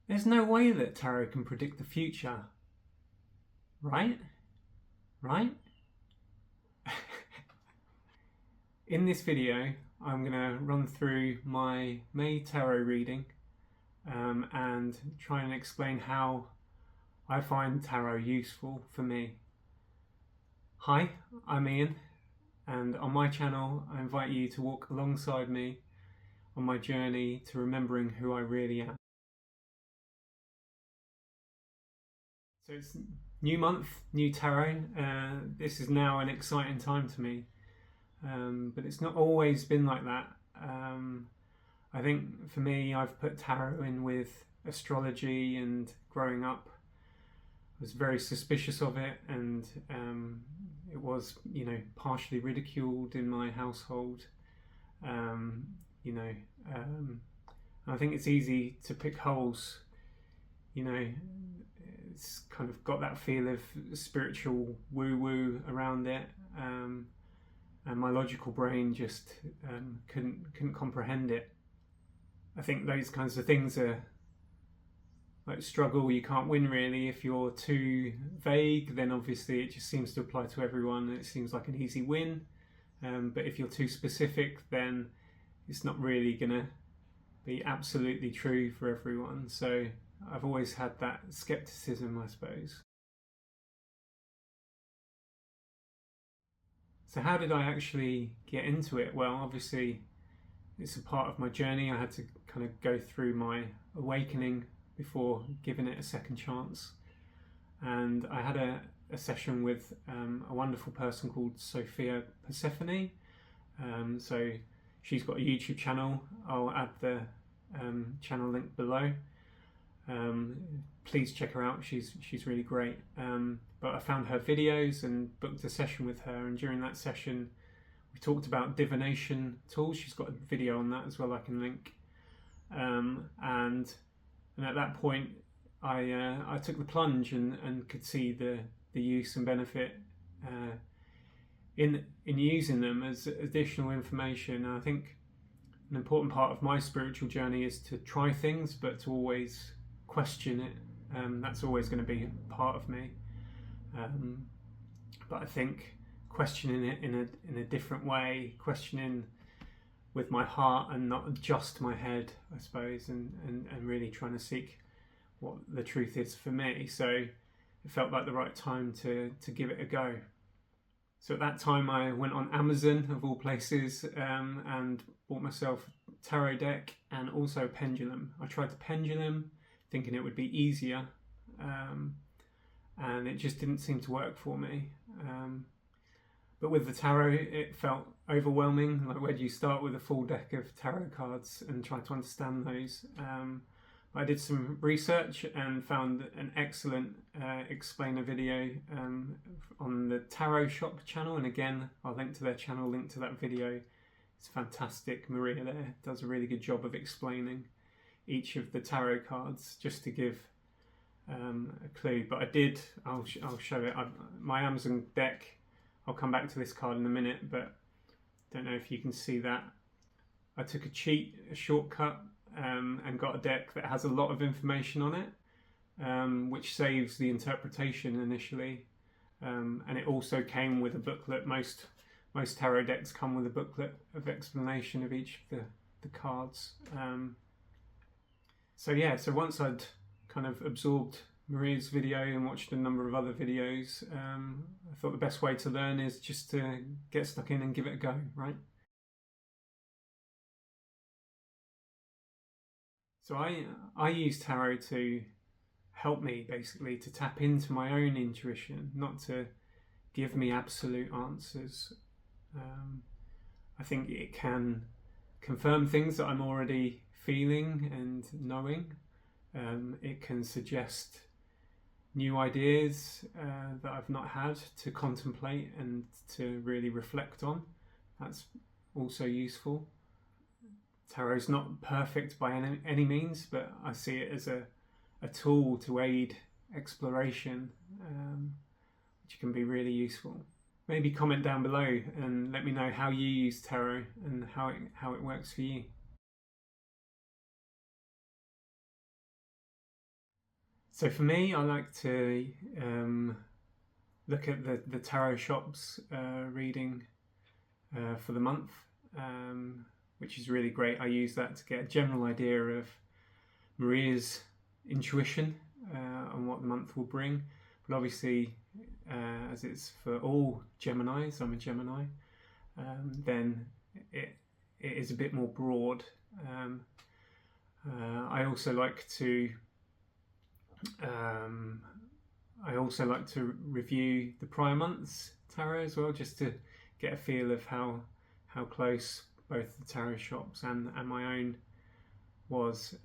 There's no way that tarot can predict the future, right? Right? In this video, I'm going to run through my May tarot reading and try and explain how I find tarot useful for me. Hi, I'm Ian, and on my channel, I invite you to walk alongside me on my journey to remembering who I really am. So it's new month, new tarot. This is now an exciting time to me, but it's not always been like that. I think for me, I've put tarot in with astrology, and growing up, I was very suspicious of it, and it was, partially ridiculed in my household. Um, you know, I think it's easy to pick holes. It's kind of got that feel of spiritual woo-woo around it, and my logical brain just couldn't comprehend it. I think those kinds of things are like struggle. You can't win really. If you're too vague, then obviously it just seems to apply to everyone. It seems like an easy win. But if you're too specific, then it's not really gonna be absolutely true for everyone. So I've always had that skepticism, I suppose. So how did I actually get into it? Well, obviously it's a part of my journey. I had to kind of go through my awakening before giving it a second chance. And I had a session with a wonderful person called Sophia Persephone. So she's got a YouTube channel. I'll add the channel link below. Please check her out. She's really great. But I found her videos and booked a session with her. And during that session, we talked about divination tools. She's got a video on that as well. I can link. And at that point, I took the plunge and could see the use and benefit in using them as additional information. And I think an important part of my spiritual journey is to try things, but to always question it. That's always going to be part of me. But I think questioning it in a different way, questioning with my heart and not just my head, I suppose, and really trying to seek what the truth is for me. So it felt like the right time to give it a go. So at that time I went on Amazon, of all places, and bought myself a tarot deck and also a pendulum. I tried the pendulum thinking it would be easier, and it just didn't seem to work for me. But with the tarot, it felt overwhelming. Like, where do you start with a full deck of tarot cards and try to understand those? I did some research and found an excellent explainer video on the Tarot Shop channel. And again, I'll link to their channel, link to that video. It's fantastic. Maria there does a really good job of explaining each of the tarot cards, just to give a clue. But I'll show it. My Amazon deck, I'll come back to this card in a minute, but don't know if you can see that. I took a shortcut, and got a deck that has a lot of information on it, which saves the interpretation initially. And it also came with a booklet. Most tarot decks come with a booklet of explanation of each of the cards. So once I'd kind of absorbed Maria's video and watched a number of other videos, I thought the best way to learn is just to get stuck in and give it a go, right? So I use tarot to help me, basically, to tap into my own intuition, not to give me absolute answers. I think it can confirm things that I'm already feeling and knowing. It can suggest new ideas that I've not had to contemplate and to really reflect on. That's also useful. Tarot's not perfect by any means, but I see it as a tool to aid exploration, which can be really useful. Maybe comment down below and let me know how you use tarot and how it works for you. So for me, I like to look at the tarot shops reading for the month, which is really great. I use that to get a general idea of Maria's intuition on what the month will bring. But obviously, as it's for all Geminis, I'm a Gemini, then it is a bit more broad. I also like to review the prior month's tarot as well, just to get a feel of how close both the tarot shops and my own was.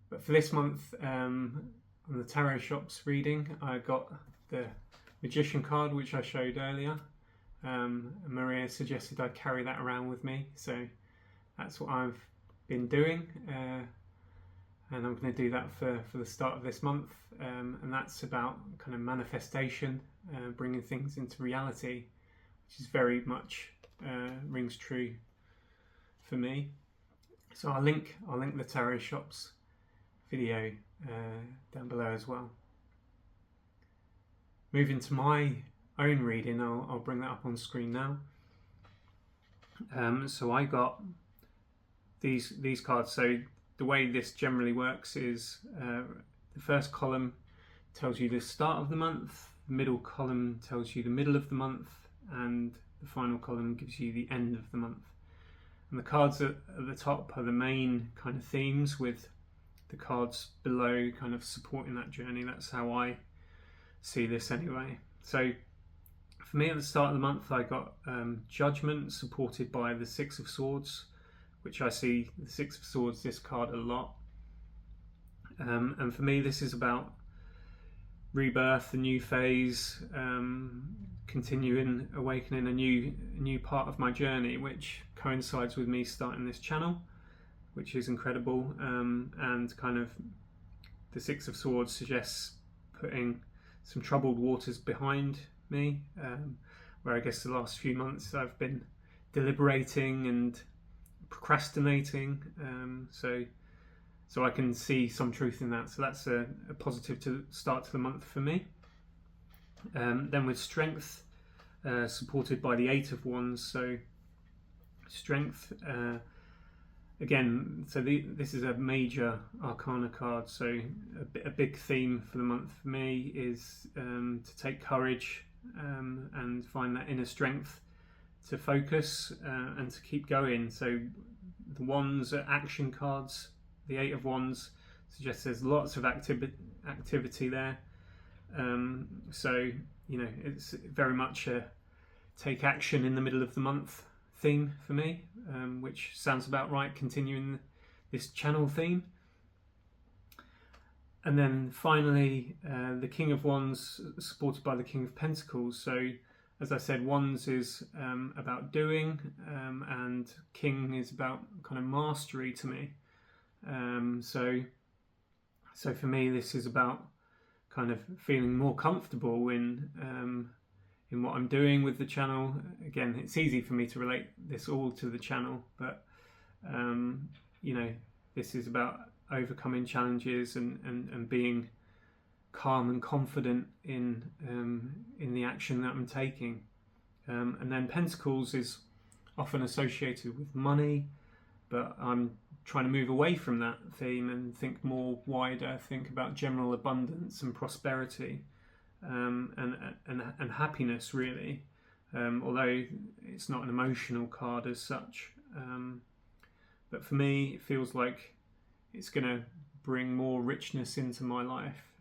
But for this month, on the tarot shops reading, I got the Magician card, which I showed earlier. Maria suggested I carry that around with me, so that's what I've been doing, and I'm going to do that for the start of this month, and that's about kind of manifestation, bringing things into reality, which is very much rings true for me. So I'll link the tarot shops video down below as well. Moving to my own reading, I'll bring that up on screen now. So I got these cards. So the way this generally works is the first column tells you the start of the month, the middle column tells you the middle of the month, and the final column gives you the end of the month. And the cards at the top are the main kind of themes, with the cards below kind of supporting that journey. That's how I see this anyway. So for me, at the start of the month, I got Judgment, supported by the Six of Swords, which I see the Six of Swords, this card, a lot. And for me, this is about rebirth, a new phase, continuing, awakening a new part of my journey, which coincides with me starting this channel, which is incredible. And kind of the Six of Swords suggests putting some troubled waters behind me, where I guess the last few months I've been deliberating and procrastinating, so I can see some truth in that. So that's a positive to start to the month for me. Then with Strength, supported by the Eight of Wands. So Strength, again, so this is a major arcana card, so a big theme for the month for me is to take courage and find that inner strength to focus and to keep going. So the Wands are action cards. The Eight of Wands suggests there's lots of activity there. So, you know, it's very much a take action in the middle of the month theme for me, which sounds about right, continuing this channel theme. And then finally, the King of Wands, supported by the King of Pentacles. So as I said, Wands is about doing, and King is about kind of mastery to me. So for me, this is about kind of feeling more comfortable in what I'm doing with the channel. Again, it's easy for me to relate this all to the channel, but you know, this is about overcoming challenges and being calm and confident in the action that I'm taking. And then Pentacles is often associated with money, but I'm trying to move away from that theme and think more wider, think about general abundance and prosperity, and happiness, really, although it's not an emotional card as such. But for me, it feels like it's going to bring more richness into my life,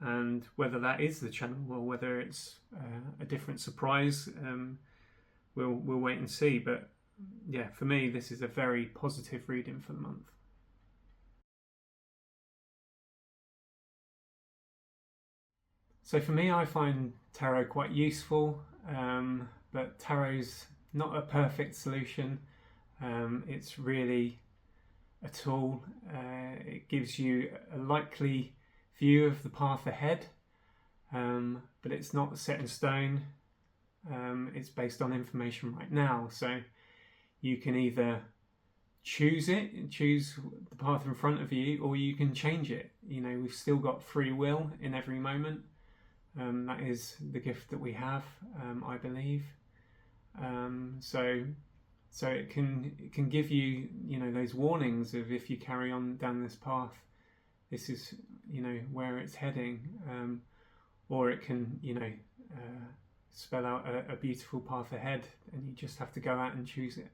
and whether that is the channel or whether it's a different surprise, we'll wait and see. But yeah, for me, this is a very positive reading for the month. So for me, I find tarot quite useful, but tarot's not a perfect solution. It's really a tool. It gives you a likely view of the path ahead, but it's not set in stone. It's based on information right now, so you can either choose the path in front of you, or you can change it. we've still got free will in every moment. That is the gift that we have, I believe. So it can give you, those warnings of, if you carry on down this path, this is, where it's heading, or it can, spell out a beautiful path ahead, and you just have to go out and choose it.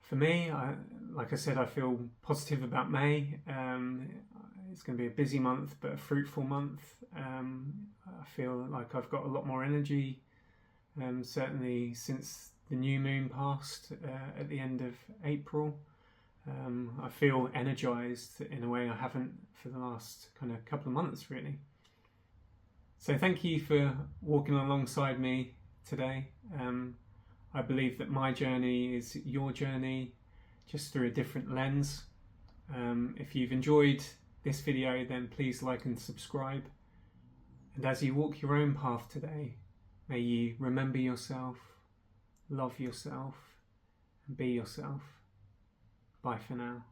For me, like I said, I feel positive about May. It's going to be a busy month, but a fruitful month. I feel like I've got a lot more energy, certainly since the new moon passed at the end of April. I feel energized in a way I haven't for the last kind of couple of months, really. So thank you for walking alongside me today. I believe that my journey is your journey, just through a different lens. If you've enjoyed this video, then please like and subscribe. And as you walk your own path today, may you remember yourself, love yourself, and be yourself. Bye for now.